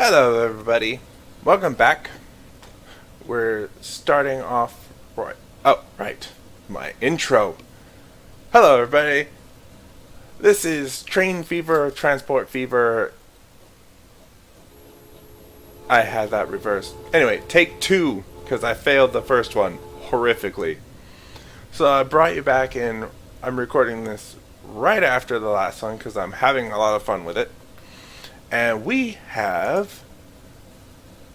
Hello, everybody. Welcome back. We're starting off right. Oh, right. My intro. Hello, everybody. This is Train Fever, Transport Fever. I had that reversed. Anyway, take two, because I failed the first one horrifically. So I brought you back in. I'm recording this right after the last one, because I'm having a lot of fun with it. And we have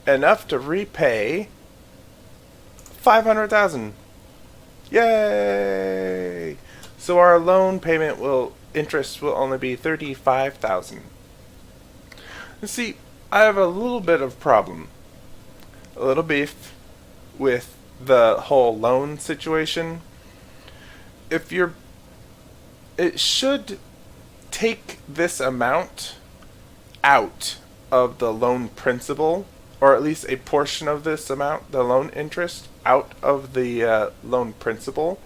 enough to repay 500,000. Yay! So our loan payment interest will only be 35,000. You see, I have a little bit of problem, a little beef with the whole loan situation. If you're, it should take this amount out of the loan principal, or at least a portion of this amount, the loan interest, out of the loan principal,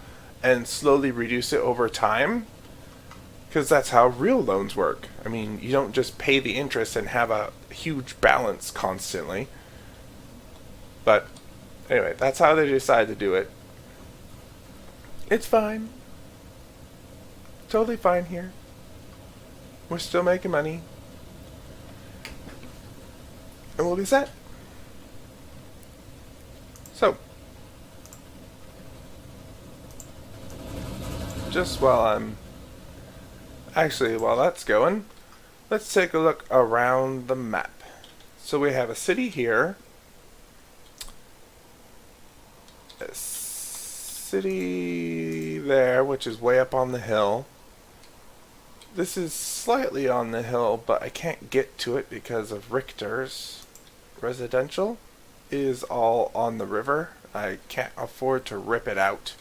and slowly reduce it over time. Because that's how real loans work. I mean, you don't just pay the interest and have a huge balance constantly. But anyway, that's how they decide to do it. It's fine. Totally fine here. We're still making money. And we'll be set. So, just while that's going, let's take a look around the map. So we have a city here, a city there, which is way up on the hill. This is slightly on the hill, but I can't get to it because of Richter's. Residential is all on the river. I can't afford to rip it out.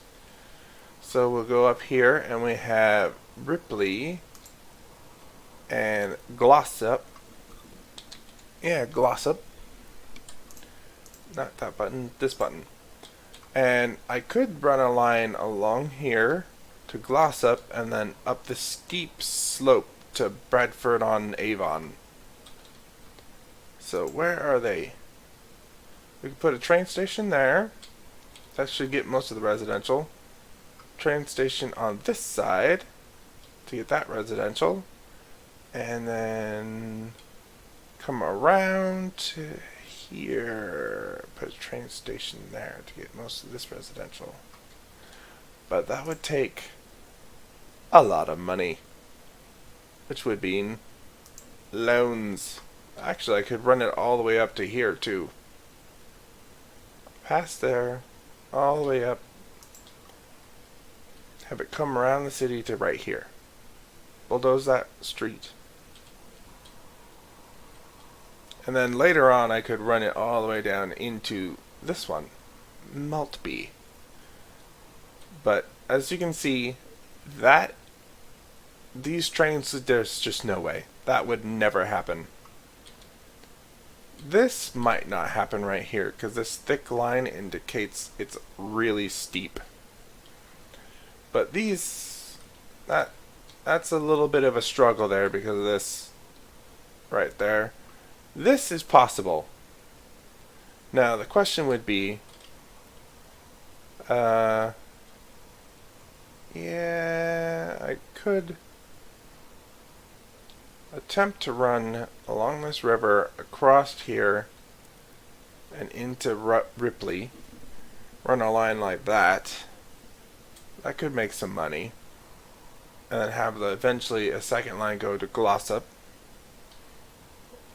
So we'll go up here and we have Ripley and Glossop. Yeah, Glossop. Not that button, this button. And I could run a line along here to Glossop and then up the steep slope to Bradford on Avon. So where are they? We could put a train station there. That should get most of the residential. Train station on this side to get that residential. And then come around to here. Put a train station there to get most of this residential. But that would take a lot of money, which would mean loans. Actually, I could run it all the way up to here too. Past there, all the way up. Have it come around the city to right here. Bulldoze that street. And then later on I could run it all the way down into this one, Maltby. But as you can see, these trains, there's just no way. That would never happen. This might not happen right here because this thick line indicates it's really steep. But that's a little bit of a struggle there because of this right there. This is possible. Now the question would be, yeah, I could attempt to run along this river across here and into Ripley. Run a line like that. That could make some money. And then have eventually a second line go to Glossop.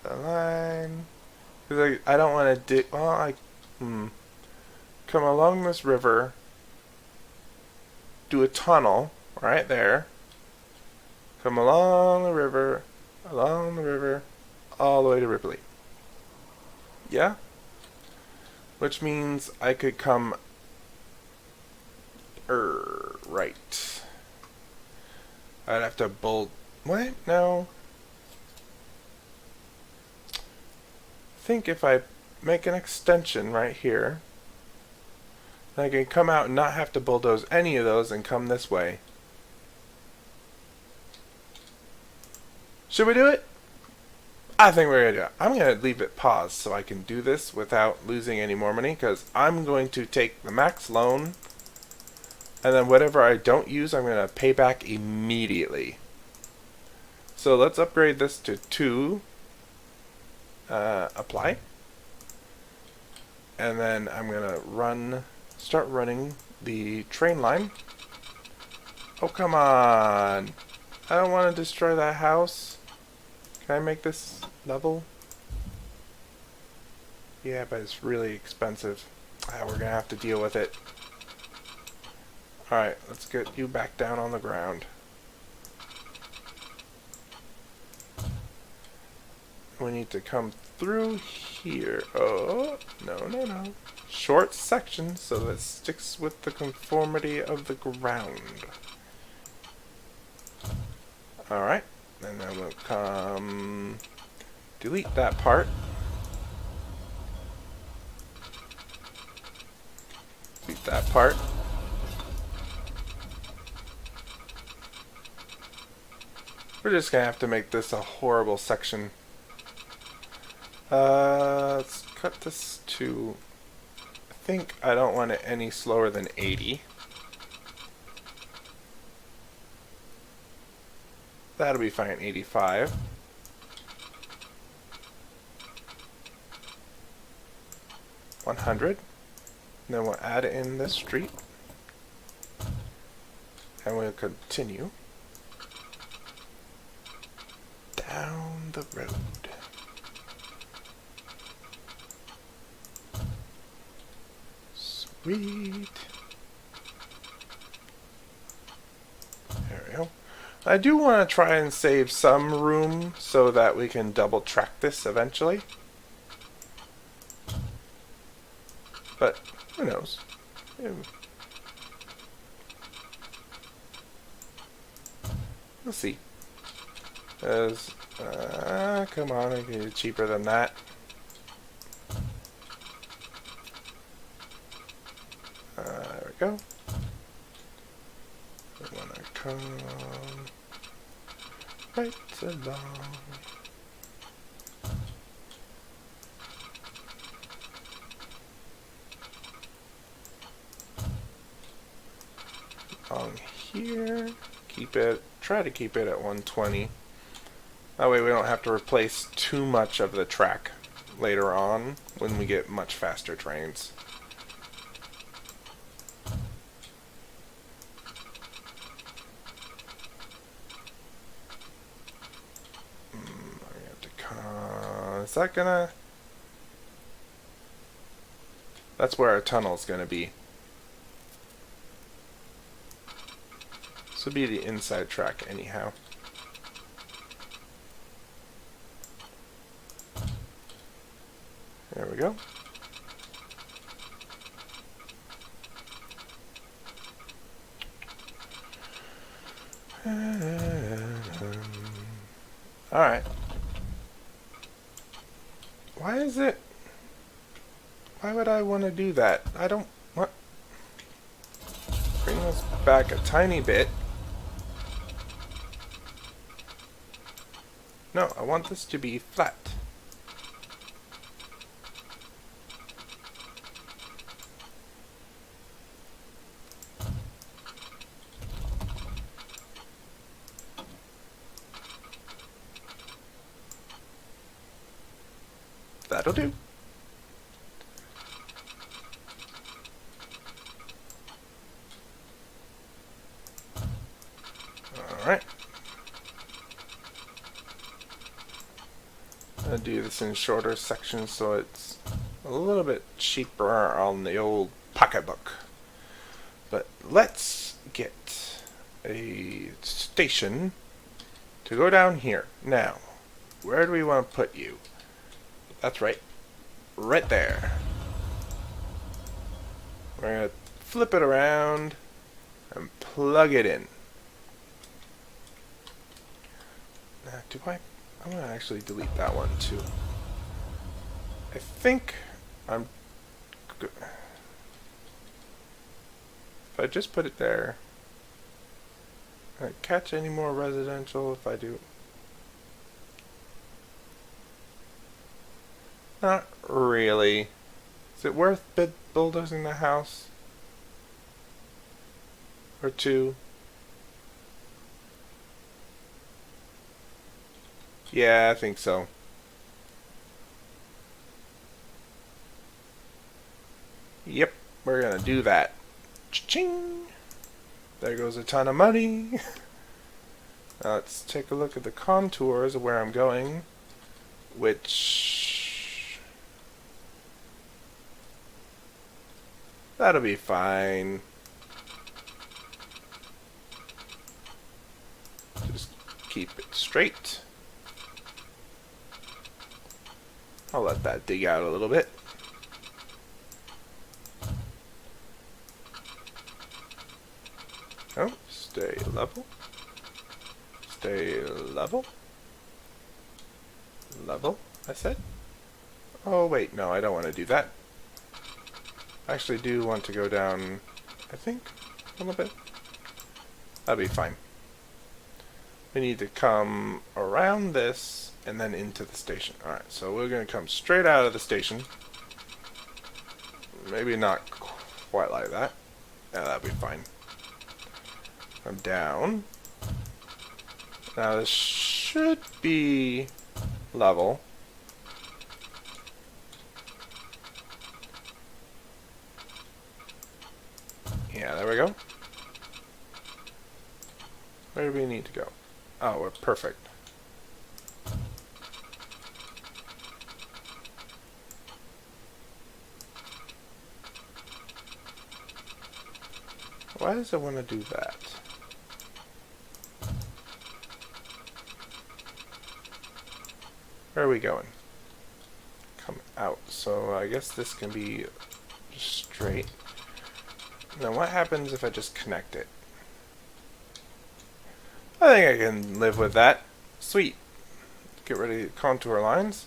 The line, because I don't want to come along this river, do a tunnel right there, come along the river, all the way to Ripley. Yeah? Which means I could come right. I'd have to what? No. I think if I make an extension right here, then I can come out and not have to bulldoze any of those and come this way. Should we do it? I think we're gonna do it. I'm gonna leave it paused so I can do this without losing any more money, because I'm going to take the max loan, and then whatever I don't use, I'm gonna pay back immediately. So let's upgrade this to 2. Apply. And then I'm gonna start running the train line. Oh, come on. I don't want to destroy that house. Can I make this level? Yeah, but it's really expensive. We're gonna have to deal with it. Alright, let's get you back down on the ground. We need to come through here. Oh, no. Short section so that it sticks with the conformity of the ground. Alright, and then we'll come delete that part. Delete that part. We're just gonna have to make this a horrible section. Let's cut this to, I think I don't want it any slower than 80. That'll be fine, 85. $100. And then we'll add in this street. And we'll continue down the road. Sweet. There we go. I do want to try and save some room so that we can double track this eventually. But who knows? We'll see. Come on, I can get it cheaper than that. There we go. We want to come right along. Along here. Try to keep it at 120. That way we don't have to replace too much of the track later on when we get much faster trains. Is that gonna... That's where our tunnel's gonna be. This will be the inside track anyhow. There we go. Alright. Why is it... Why would I want to do that? I don't... What? Bring us back a tiny bit. No, I want this to be flat. That'll do. Alright. I'll do this in shorter sections so it's a little bit cheaper on the old pocketbook. But let's get a station to go down here. Now, where do we want to put you? That's right. Right there. We're going to flip it around and plug it in. Now, I'm going to actually delete that one too. I think I'm good. If I just put it there, can I catch any more residential if I do? Not really. Is it worth bulldozing the house? Or two? Yeah, I think so. Yep, we're gonna do that. Cha-ching! There goes a ton of money. Now let's take a look at the contours of where I'm going, which... that'll be fine. Just keep it straight. I'll let that dig out a little bit. Oh, stay level. Stay level. Level, I said. Oh wait, no, I don't want to do that. I actually do want to go down, I think, a little bit. That'll be fine. We need to come around this and then into the station. Alright, so we're going to come straight out of the station. Maybe not quite like that. Yeah, that'll be fine. Come down. Now this should be level. Yeah, there we go. Where do we need to go? Oh, we're perfect. Why does it want to do that? Where are we going? Come out. So I guess this can be straight. Now what happens if I just connect it? I think I can live with that. Sweet. Get rid of the contour lines.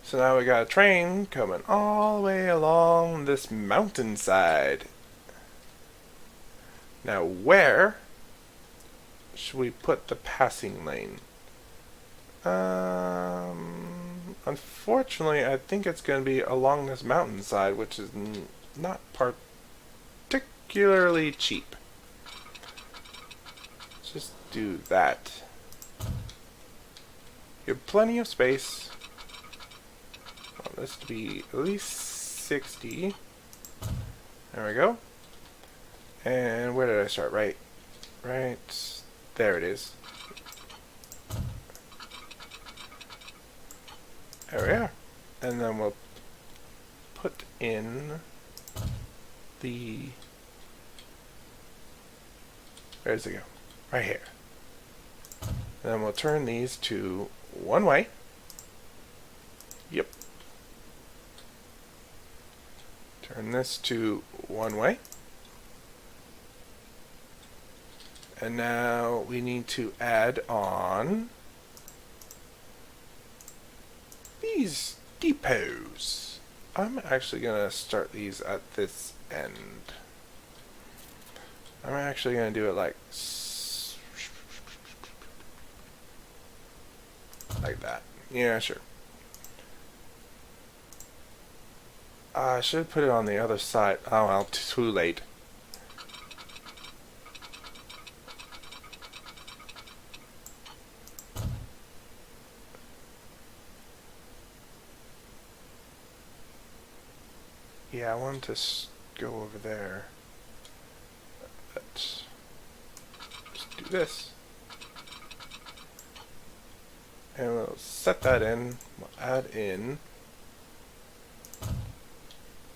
So now we got a train coming all the way along this mountainside. Now where should we put the passing lane? Unfortunately, I think it's going to be along this mountainside, which is not particularly cheap. Let's just do that. You have plenty of space. I want this to be at least 60. There we go. And where did I start? Right there it is. There we are. And then we'll put in the... where does it go? Right here. And then we'll turn these to one way. Yep. Turn this to one way. And now we need to add on these depots. I'm actually going to start these at this end. I'm actually going to do it like that. Yeah, sure. I should put it on the other side. Oh well, too late. Yeah, I want to go over there. Let's just do this. And we'll set that in. We'll add in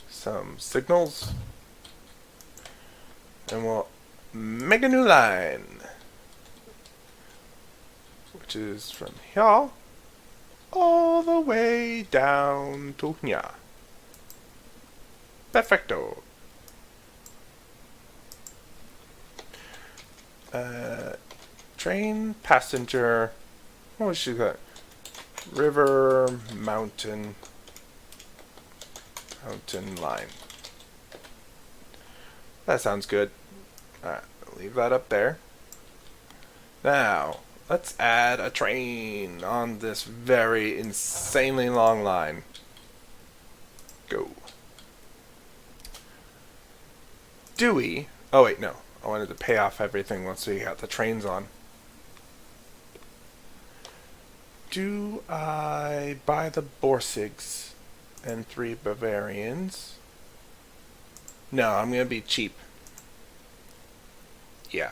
some signals. And we'll make a new line. Which is from here all the way down to here. Perfecto. Train, passenger, what was she got? River, mountain line. That sounds good. Alright, leave that up there. Now, let's add a train on this very insanely long line. Do we? Oh wait, no. I wanted to pay off everything once we got the trains on. Do I buy the Borsigs and 3 Bavarians? No, I'm gonna be cheap. Yeah.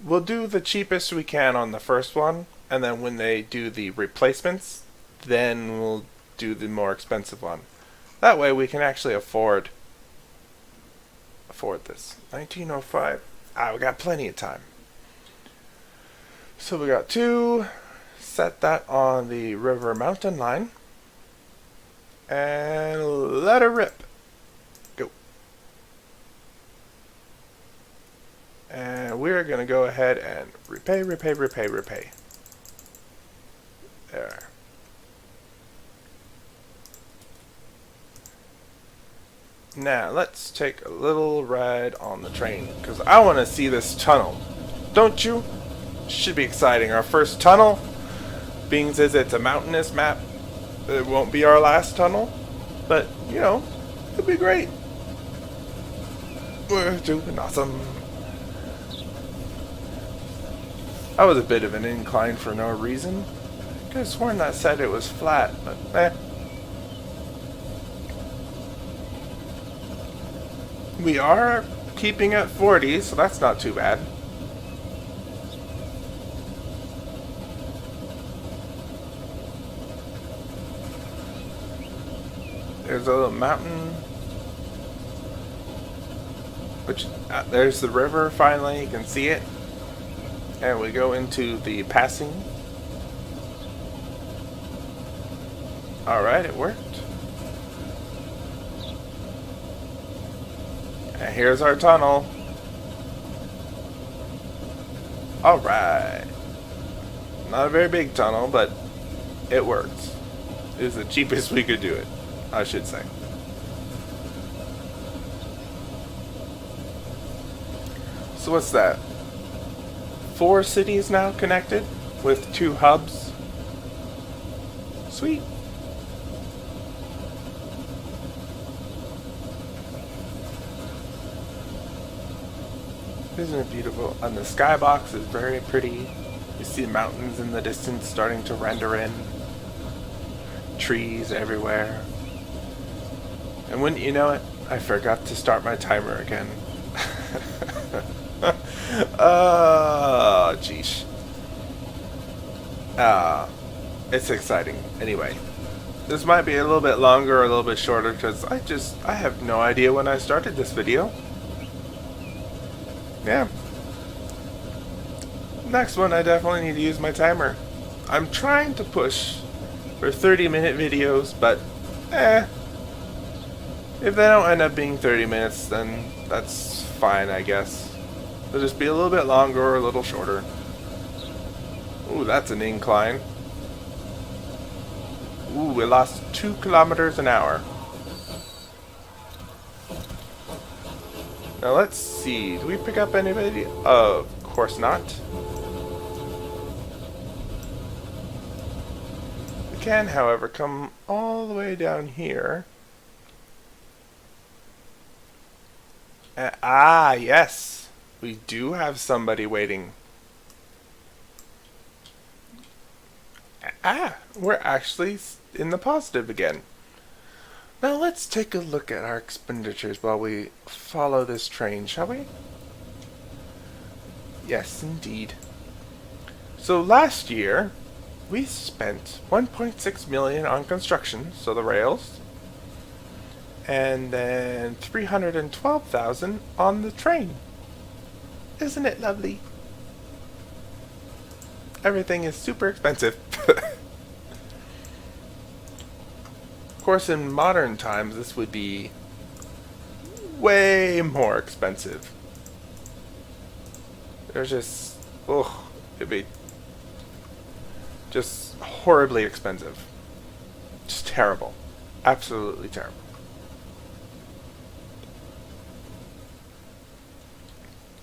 We'll do the cheapest we can on the first one, and then when they do the replacements, then we'll do the more expensive one. That way we can actually afford this. 1905. We got plenty of time. So we got 2. Set that on the river mountain line. And let her rip. Go. And we're going to go ahead and repay. There. Now, let's take a little ride on the train, because I want to see this tunnel. Don't you? Should be exciting. Our first tunnel, being as it's a mountainous map, it won't be our last tunnel, but, you know, it'll be great. We're doing awesome. That was a bit of an incline for no reason. I could have sworn that said it was flat, but eh. We are keeping at 40, so that's not too bad. There's a little mountain. Which, there's the river finally, you can see it. And we go into the passing. Alright, it worked. And here's our tunnel. Alright. Not a very big tunnel, but it works. It was the cheapest we could do it, I should say. So what's that? 4 cities now connected with 2 hubs. Sweet. Isn't it beautiful? And the skybox is very pretty. You see the mountains in the distance starting to render in. Trees everywhere. And wouldn't you know it, I forgot to start my timer again. Oh, jeez. It's exciting. Anyway, this might be a little bit longer or a little bit shorter because I have no idea when I started this video. Yeah. Next one, I definitely need to use my timer. I'm trying to push for 30-minute videos, but if they don't end up being 30 minutes, then that's fine, I guess. They'll just be a little bit longer or a little shorter. Ooh, that's an incline. Ooh, we lost 2 kilometers an hour. Now let's see, do we pick up anybody? Of course not. We can, however, come all the way down here. Yes, we do have somebody waiting. We're actually in the positive again. Now let's take a look at our expenditures while we follow this train, shall we? Yes, indeed. So last year, we spent 1.6 million on construction, so the rails, and then 312,000 on the train. Isn't it lovely? Everything is super expensive. Of course, in modern times, this would be way more expensive. There's just, it'd be just horribly expensive. Just terrible. Absolutely terrible.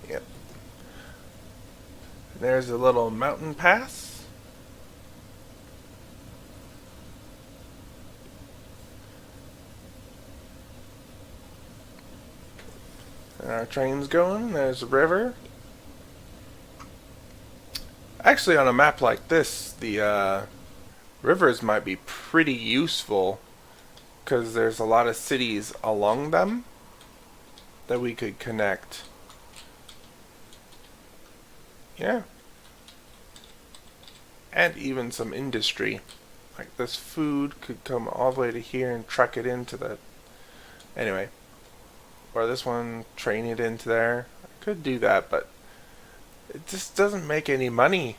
Yep. There's a little mountain pass. And our train's going. There's a river. Actually, on a map like this, the rivers might be pretty useful because there's a lot of cities along them that we could connect. Yeah. And even some industry. Like this food could come all the way to here and truck it into the... Anyway. Or this one, train it into there. I could do that, but it just doesn't make any money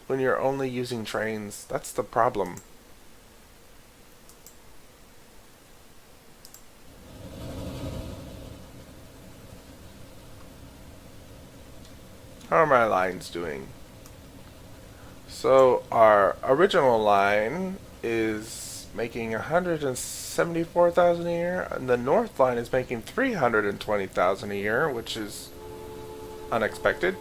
when you're only using trains. That's the problem. How are my lines doing? So our original line is making 174,000 a year, and the north line is making 320,000 a year, which is unexpected.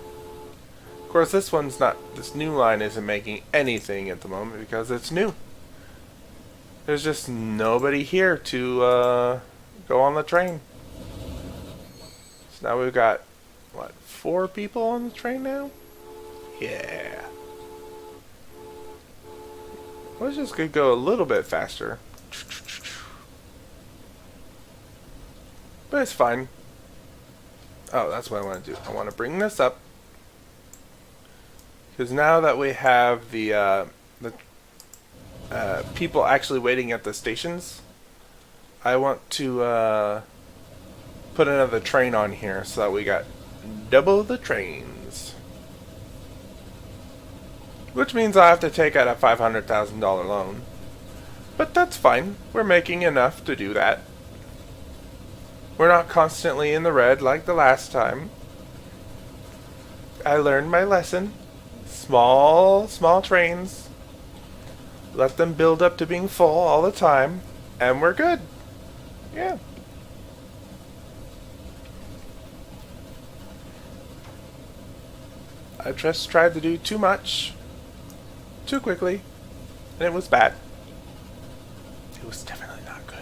Of course, this one's not. This new line isn't making anything at the moment because it's new. There's just nobody here to go on the train. So now we've got what, 4 people on the train now? Yeah. I wish this could go a little bit faster. But it's fine. Oh, that's what I want to do. I want to bring this up. Because now that we have the people actually waiting at the stations, I want to put another train on here so that we got double the trains. Which means I have to take out a $500,000 loan. But that's fine. We're making enough to do that. We're not constantly in the red like the last time. I learned my lesson. Small trains. Let them build up to being full all the time. And we're good. Yeah. I just tried to do too much. Too quickly. And it was bad. It was definitely not good.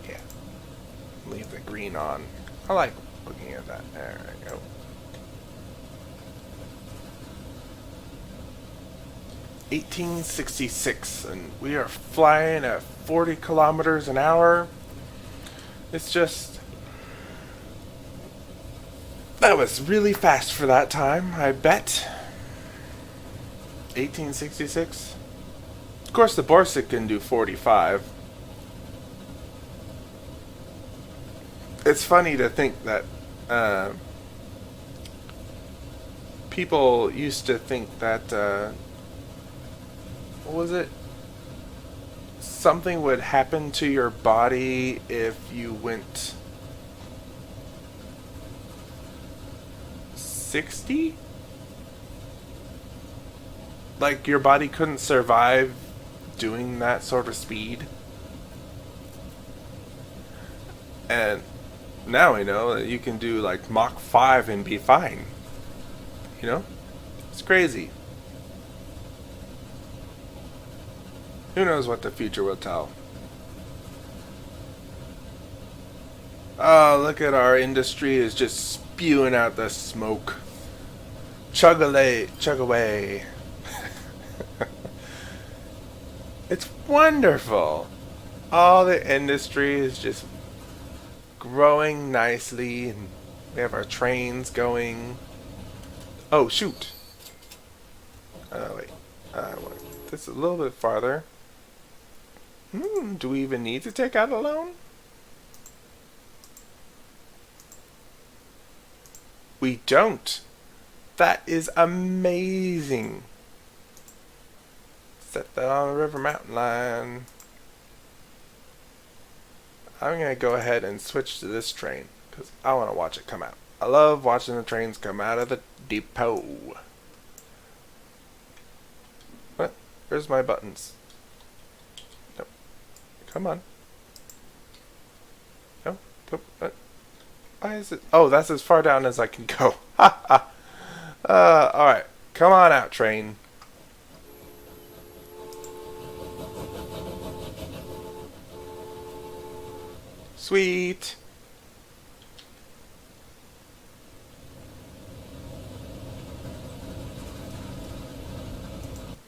Yeah. Leave the green on. I like looking at that. There we go. $18.66, and we are flying at 40 kilometers an hour. It's just... That was really fast for that time, I bet. 1866. Of course, the Borsig can do 45. It's funny to think that people used to think that what was it? Something would happen to your body if you went 60? Like your body couldn't survive doing that sort of speed. And now we know that you can do like Mach 5 and be fine. You know? It's crazy. Who knows what the future will tell. Oh, look at our industry is just spewing out the smoke. Chug away. It's wonderful. All the industry is just growing nicely, and we have our trains going. Oh, shoot. Wait. This is a little bit farther. Do we even need to take out a loan? We don't. That is amazing. Set that on the river mountain line. I'm going to go ahead and switch to this train because I want to watch it come out. I love watching the trains come out of the depot. What? Where's my buttons? Nope. Come on. No. Nope. Why is it? Oh, that's as far down as I can go. Ha ha. Alright. Come on out, train. Sweet.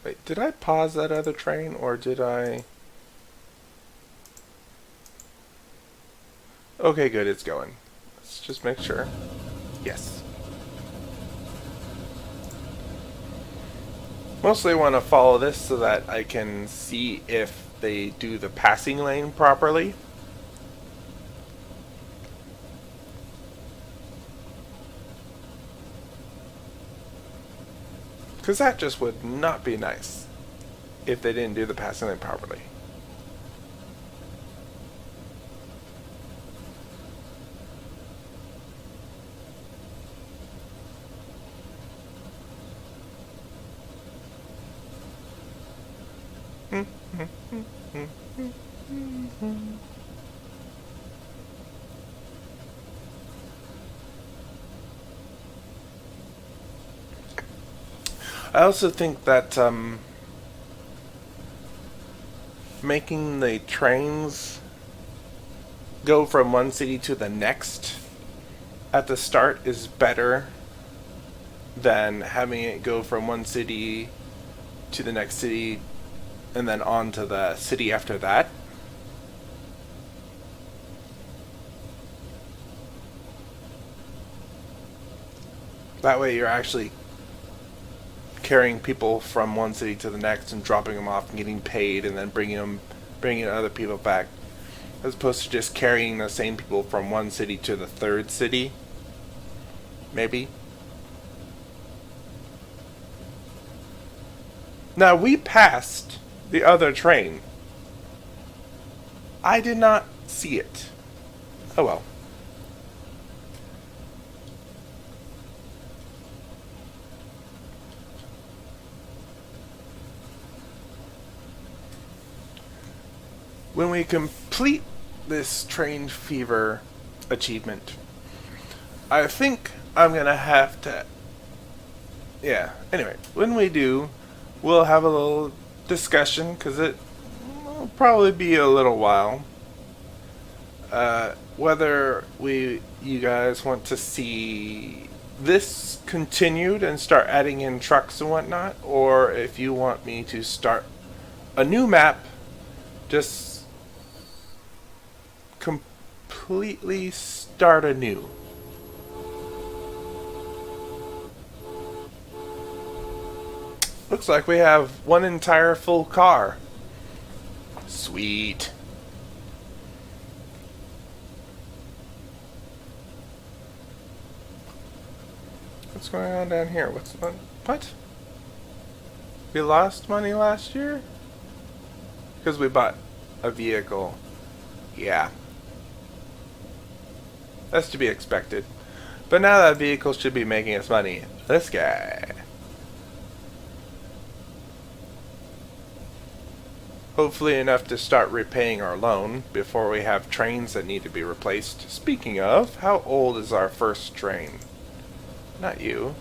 Wait, did I pause that other train or did I? Okay, good, it's going. Let's just make sure. Yes. Mostly want to follow this so that I can see if they do the passing lane properly. Because that just would not be nice if they didn't do the passing lane properly. I also think that making the trains go from one city to the next at the start is better than having it go from one city to the next city and then on to the city after that. That way you're actually carrying people from one city to the next and dropping them off and getting paid and then bringing other people back, as opposed to just carrying the same people from one city to the third city. Maybe. Now we passed the other train. I did not see it. Oh well. When we complete this train fever achievement, I think I'm gonna have to. Yeah, anyway, when we do, we'll have a little discussion because it will probably be a little while. Whether you guys want to see this continued and start adding in trucks and whatnot, or if you want me to start a new map, just completely start anew. Looks like we have one entire full car. Sweet. What's going on down here? What? We lost money last year? Because we bought a vehicle. Yeah. That's to be expected. But now that vehicle should be making us money. This guy. Hopefully enough to start repaying our loan before we have trains that need to be replaced. Speaking of, how old is our first train? Not you.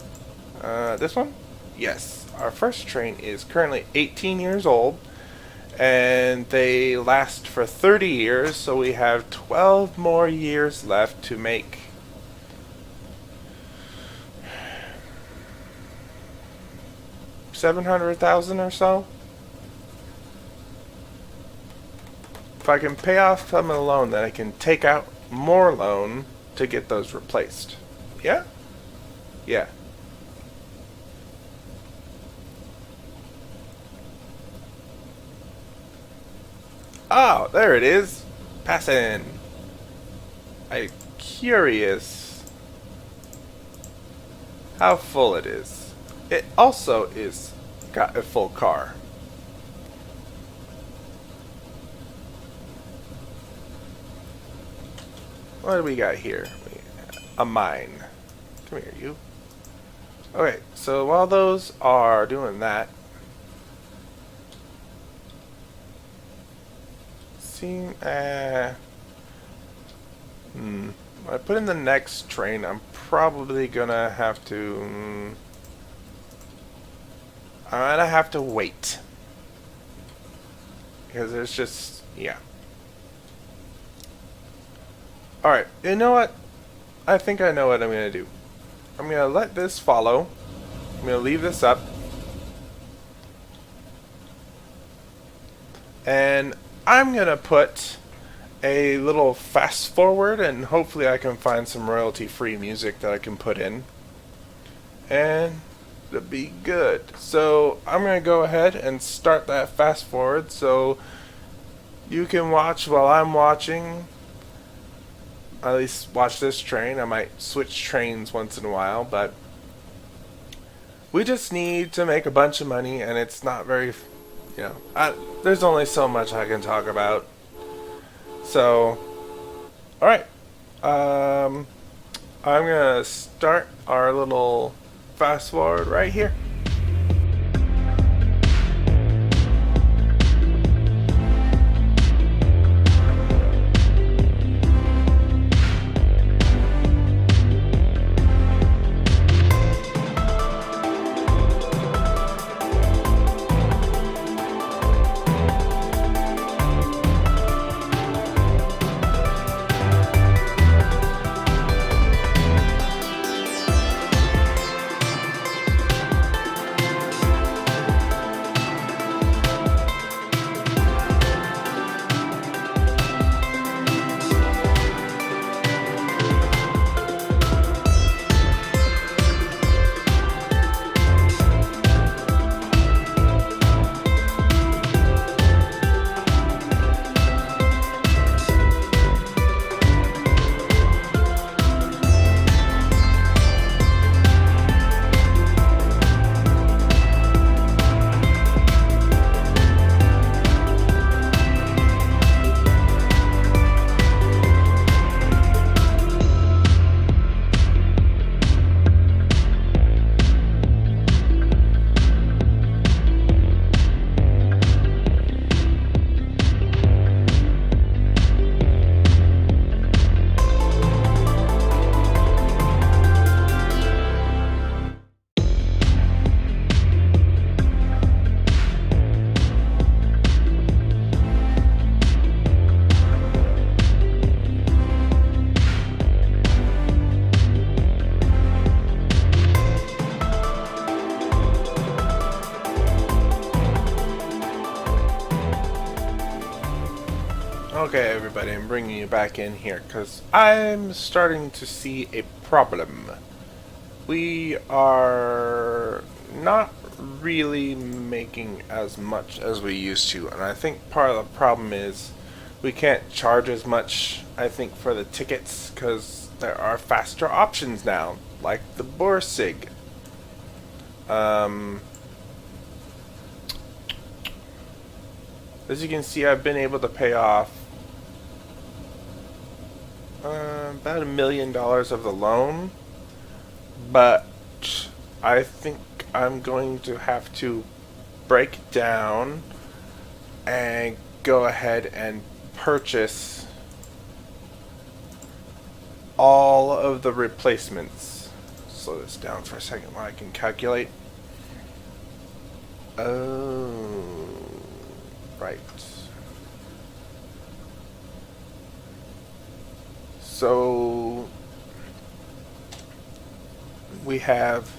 This one? Yes. Our first train is currently 18 years old. And they last for 30 years, so we have 12 more years left to make 700,000 or so. If I can pay off some of the loan, then I can take out more loan to get those replaced. Yeah? Yeah. Oh, there it is. Passing. I'm curious how full it is. It also is got a full car. What do we got here? A mine. Come here, you. Okay, so while those are doing that, when I put in the next train, I'm probably gonna have to. I'm gonna have to wait because there's just yeah. Alright, you know what? I think I know what I'm going to do. I'm going to let this follow. I'm going to leave this up. And I'm going to put a little fast forward, and hopefully I can find some royalty free music that I can put in. And it'll be good. So I'm going to go ahead and start that fast forward so you can watch while I'm watching. At least watch this train. I might switch trains once in a while, but we just need to make a bunch of money, and it's not very, there's only so much I can talk about. So, alright. I'm gonna start our little fast forward right here. Okay, everybody, I'm bringing you back in here because I'm starting to see a problem. We are not really making as much as we used to, and I think part of the problem is we can't charge as much, I think, for the tickets because there are faster options now, like the Borsig. As you can see, I've been able to pay off about $1 million of the loan, but I think I'm going to have to break down and go ahead and purchase all of the replacements. Slow this down for a second while I can calculate. Oh, right. So we have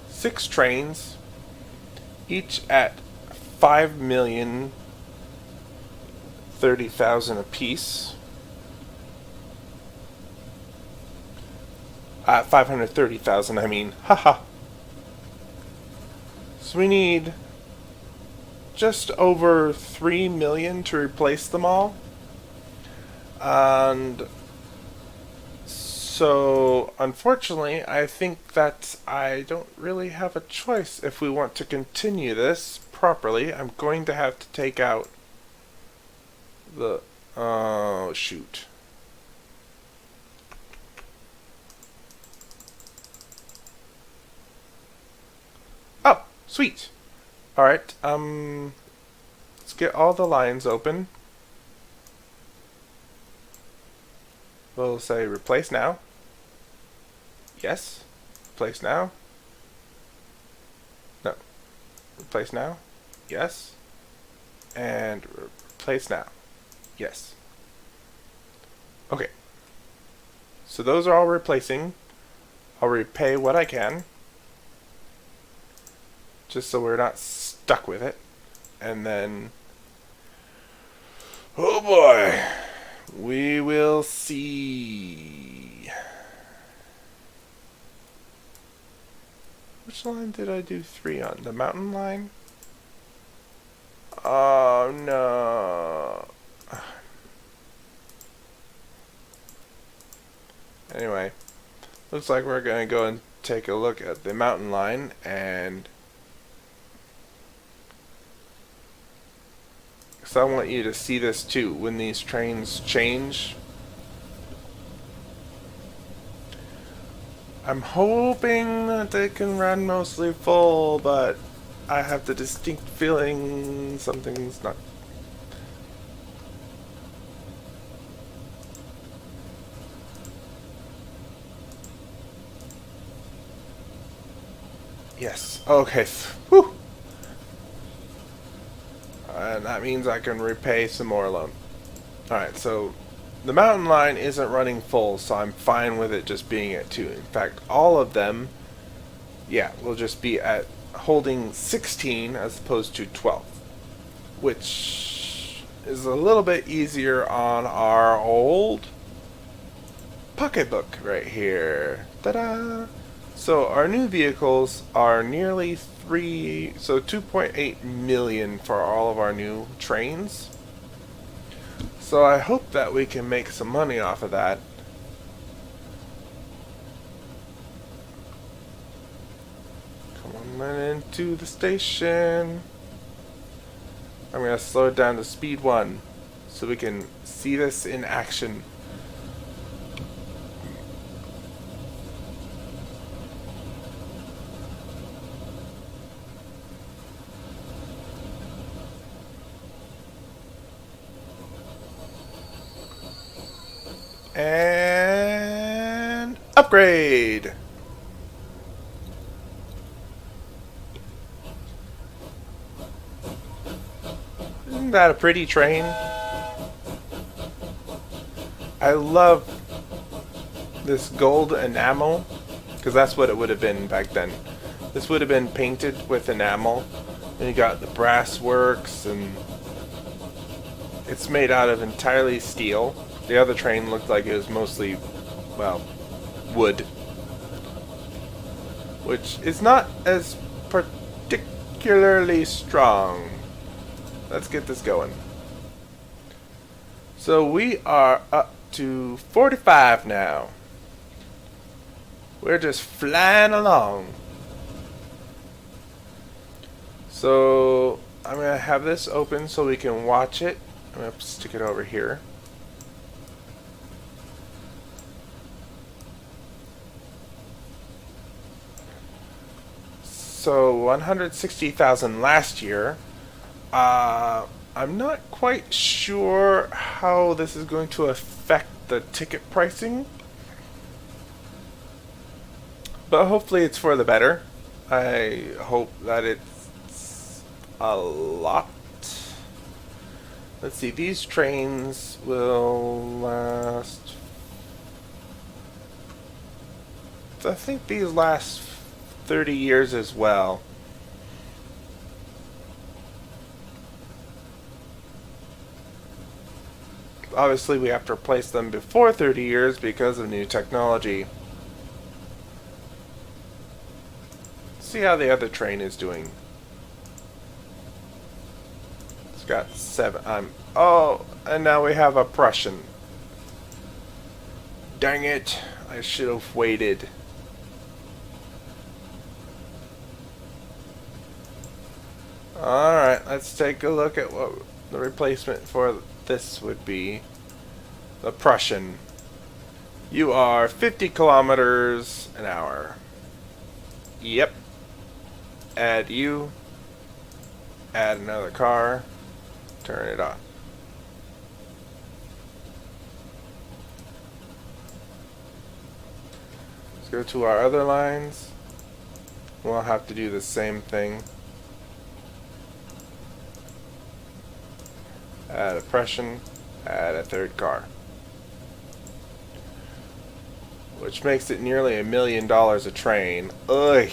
6 trains, each at 5,030,000 apiece. 530,000, I mean, haha. So we need just over 3 million to replace them all. And so, unfortunately, I think that I don't really have a choice if we want to continue this properly. I'm going to have to take out the... oh, shoot. Oh, sweet. Alright, let's get all the lines open. We'll say replace now. Yes. Replace now. No. Replace now. Yes. And replace now. Yes. Okay. So those are all replacing. I'll repay what I can, just so we're not stuck with it. And then, oh boy, we will see. Which line did I do 3 on? The mountain line? Oh no. Anyway, looks like we're going to go and take a look at the mountain line, and so I want you to see this too. When these trains change, I'm hoping that they can run mostly full, but I have the distinct feeling something's not. Yes. Okay. Whew. And that means I can repay some more loan. Alright, so the mountain line isn't running full, so I'm fine with it just being at 2. In fact, all of them, yeah, will just be at holding 16 as opposed to 12, which is a little bit easier on our old pocketbook right here. Ta-da! So our new vehicles are nearly 2.8 million for all of our new trains. So I hope that we can make some money off of that. Come on into the station. I'm going to slow it down to speed 1 so we can see this in action. And upgrade. Isn't that a pretty train? I love this gold enamel, because that's what it would have been back then. This would have been painted with enamel, and you got the brass works, and it's made out of entirely steel. The other train looked like it was mostly, well, wood, which is not as particularly strong. Let's get this going. So we are up to 45 now. We're just flying along. So I'm going to have this open so we can watch it. I'm going to stick it over here. So 160,000 last year. I'm not quite sure how this is going to affect the ticket pricing, but hopefully it's for the better. I hope that it's a lot. Let's see, these trains will last, I think these last 30 years as well. Obviously we have to replace them before 30 years because of new technology. See how the other train is doing. It's got 7. Oh, and now we have a Prussian. Dang it, I should have waited. Alright, let's take a look at what the replacement for this would be. The Prussian. You are 50 kilometers an hour. Yep. Add you. Add another car. Turn it on. Let's go to our other lines. We'll have to do the same thing. Add a Prussian. Add a third car. which makes it nearly $1 million a train. Ugh.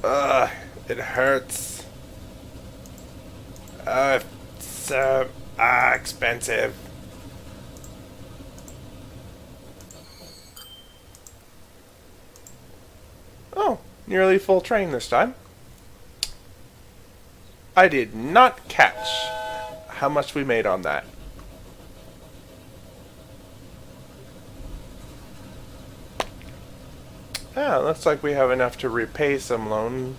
Ugh. It hurts. It's so expensive. Oh, nearly full train this time. I did not catch how much we made on that. Yeah, looks like we have enough to repay some loan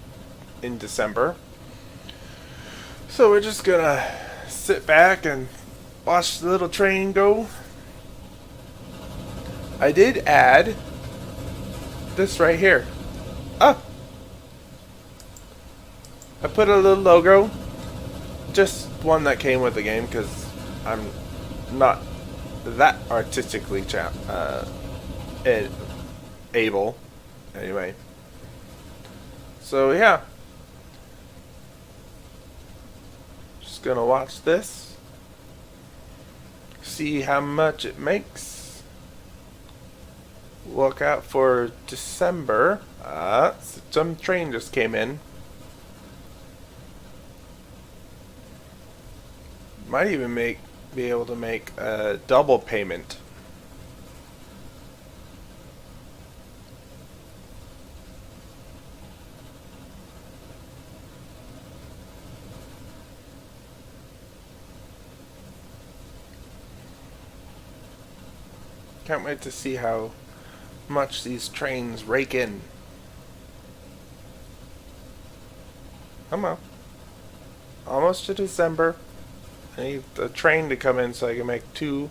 in December. So we're just gonna sit back and watch the little train go. I did add this right here. Ah! I put a little logo. Just one that came with the game because I'm not that artistically able. Anyway. So yeah. Just gonna watch this. See how much it makes. Look out for December. Some train just came in. Might even be able to make a double payment. Can't wait to see how much these trains rake in. Come on. Almost to December. I need the train to come in so I can make 2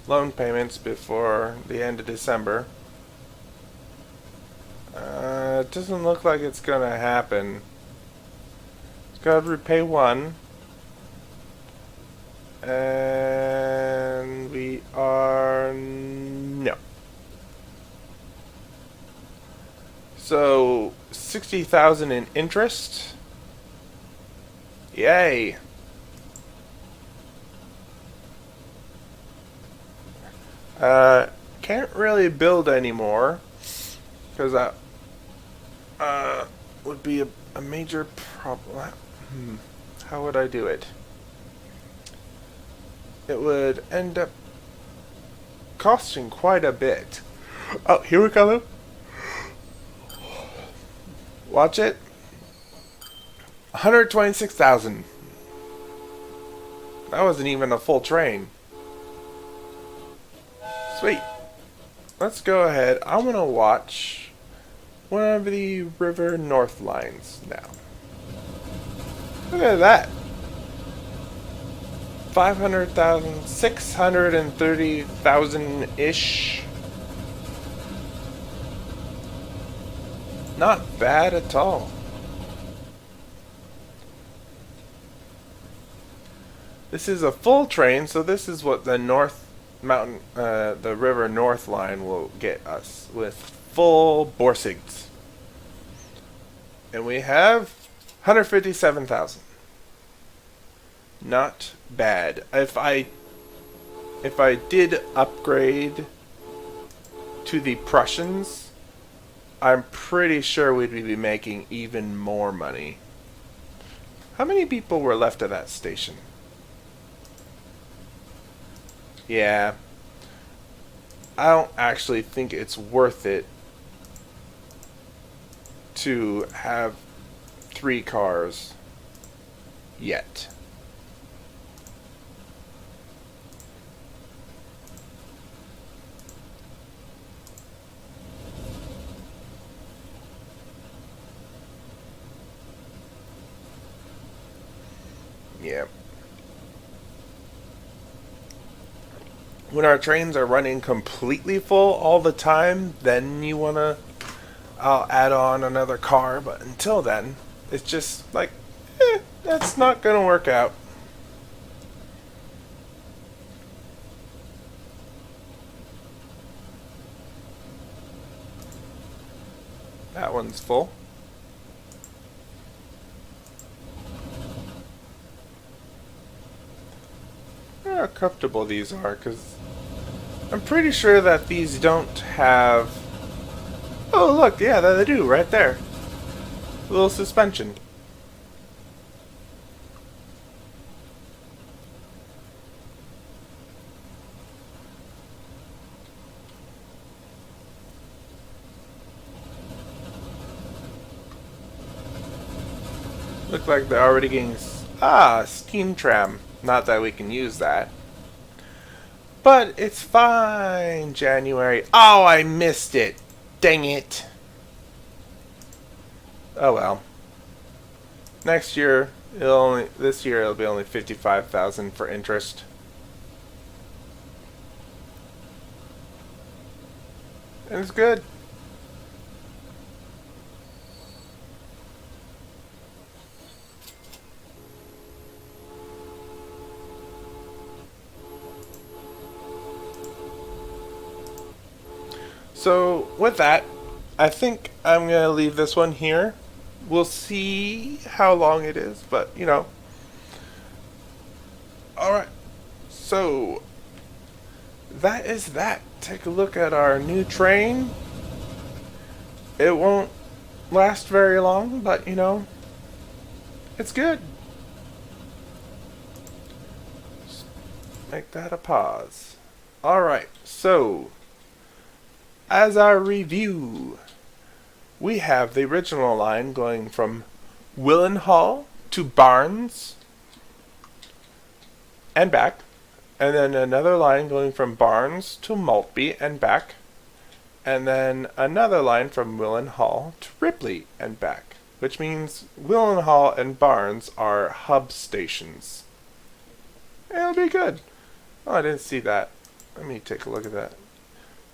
loan payments before the end of December. It doesn't look like it's gonna happen. It's gotta repay 1. And we are no. So 60,000 in interest. Yay. Can't really build anymore because that would be a major problem. How would I do it? It would end up costing quite a bit. Oh, here we go. Watch it. 126,000. That wasn't even a full train. Sweet. Let's go ahead. I want to watch one of the River North lines now. Look at that. 500,000, 630,000-ish. Not bad at all. This is a full train, so this is what the the River North line will get us with full Borsigs. And we have 157,000. Not bad. If I did upgrade to the Prussians, I'm pretty sure we'd be making even more money. How many people were left at that station? Yeah. I don't actually think it's worth it to have 3 cars yet. Yeah. When our trains are running completely full all the time, then I'll add on another car, but until then, it's just like, that's not gonna work out. That one's full. Look how comfortable these are, because I'm pretty sure that these don't have... Oh, look, yeah, they do, right there. A little suspension. Look like they're already getting... steam tram. Not that we can use that. But it's fine, January. Oh, I missed it. Dang it. Oh well. Next year, this year it'll be only 55,000 for interest. And it's good. So, with that, I think I'm going to leave this one here. We'll see how long it is, but, you know. Alright, so, that is that. Take a look at our new train. It won't last very long, but, you know, it's good. Just make that a pause. Alright, so... as our review, we have the original line going from Willenhall to Barnes and back, and then another line going from Barnes to Maltby and back, and then another line from Willenhall to Ripley and back, which means Willenhall and Barnes are hub stations. It'll be good. Oh, I didn't see that. Let me take a look at that.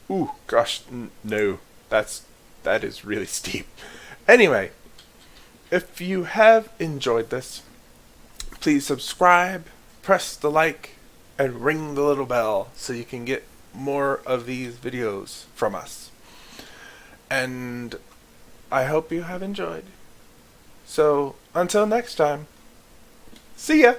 Ooh, gosh, no. That is really steep. Anyway, if you have enjoyed this, please subscribe, press the like, and ring the little bell so you can get more of these videos from us. And I hope you have enjoyed. So, until next time, see ya!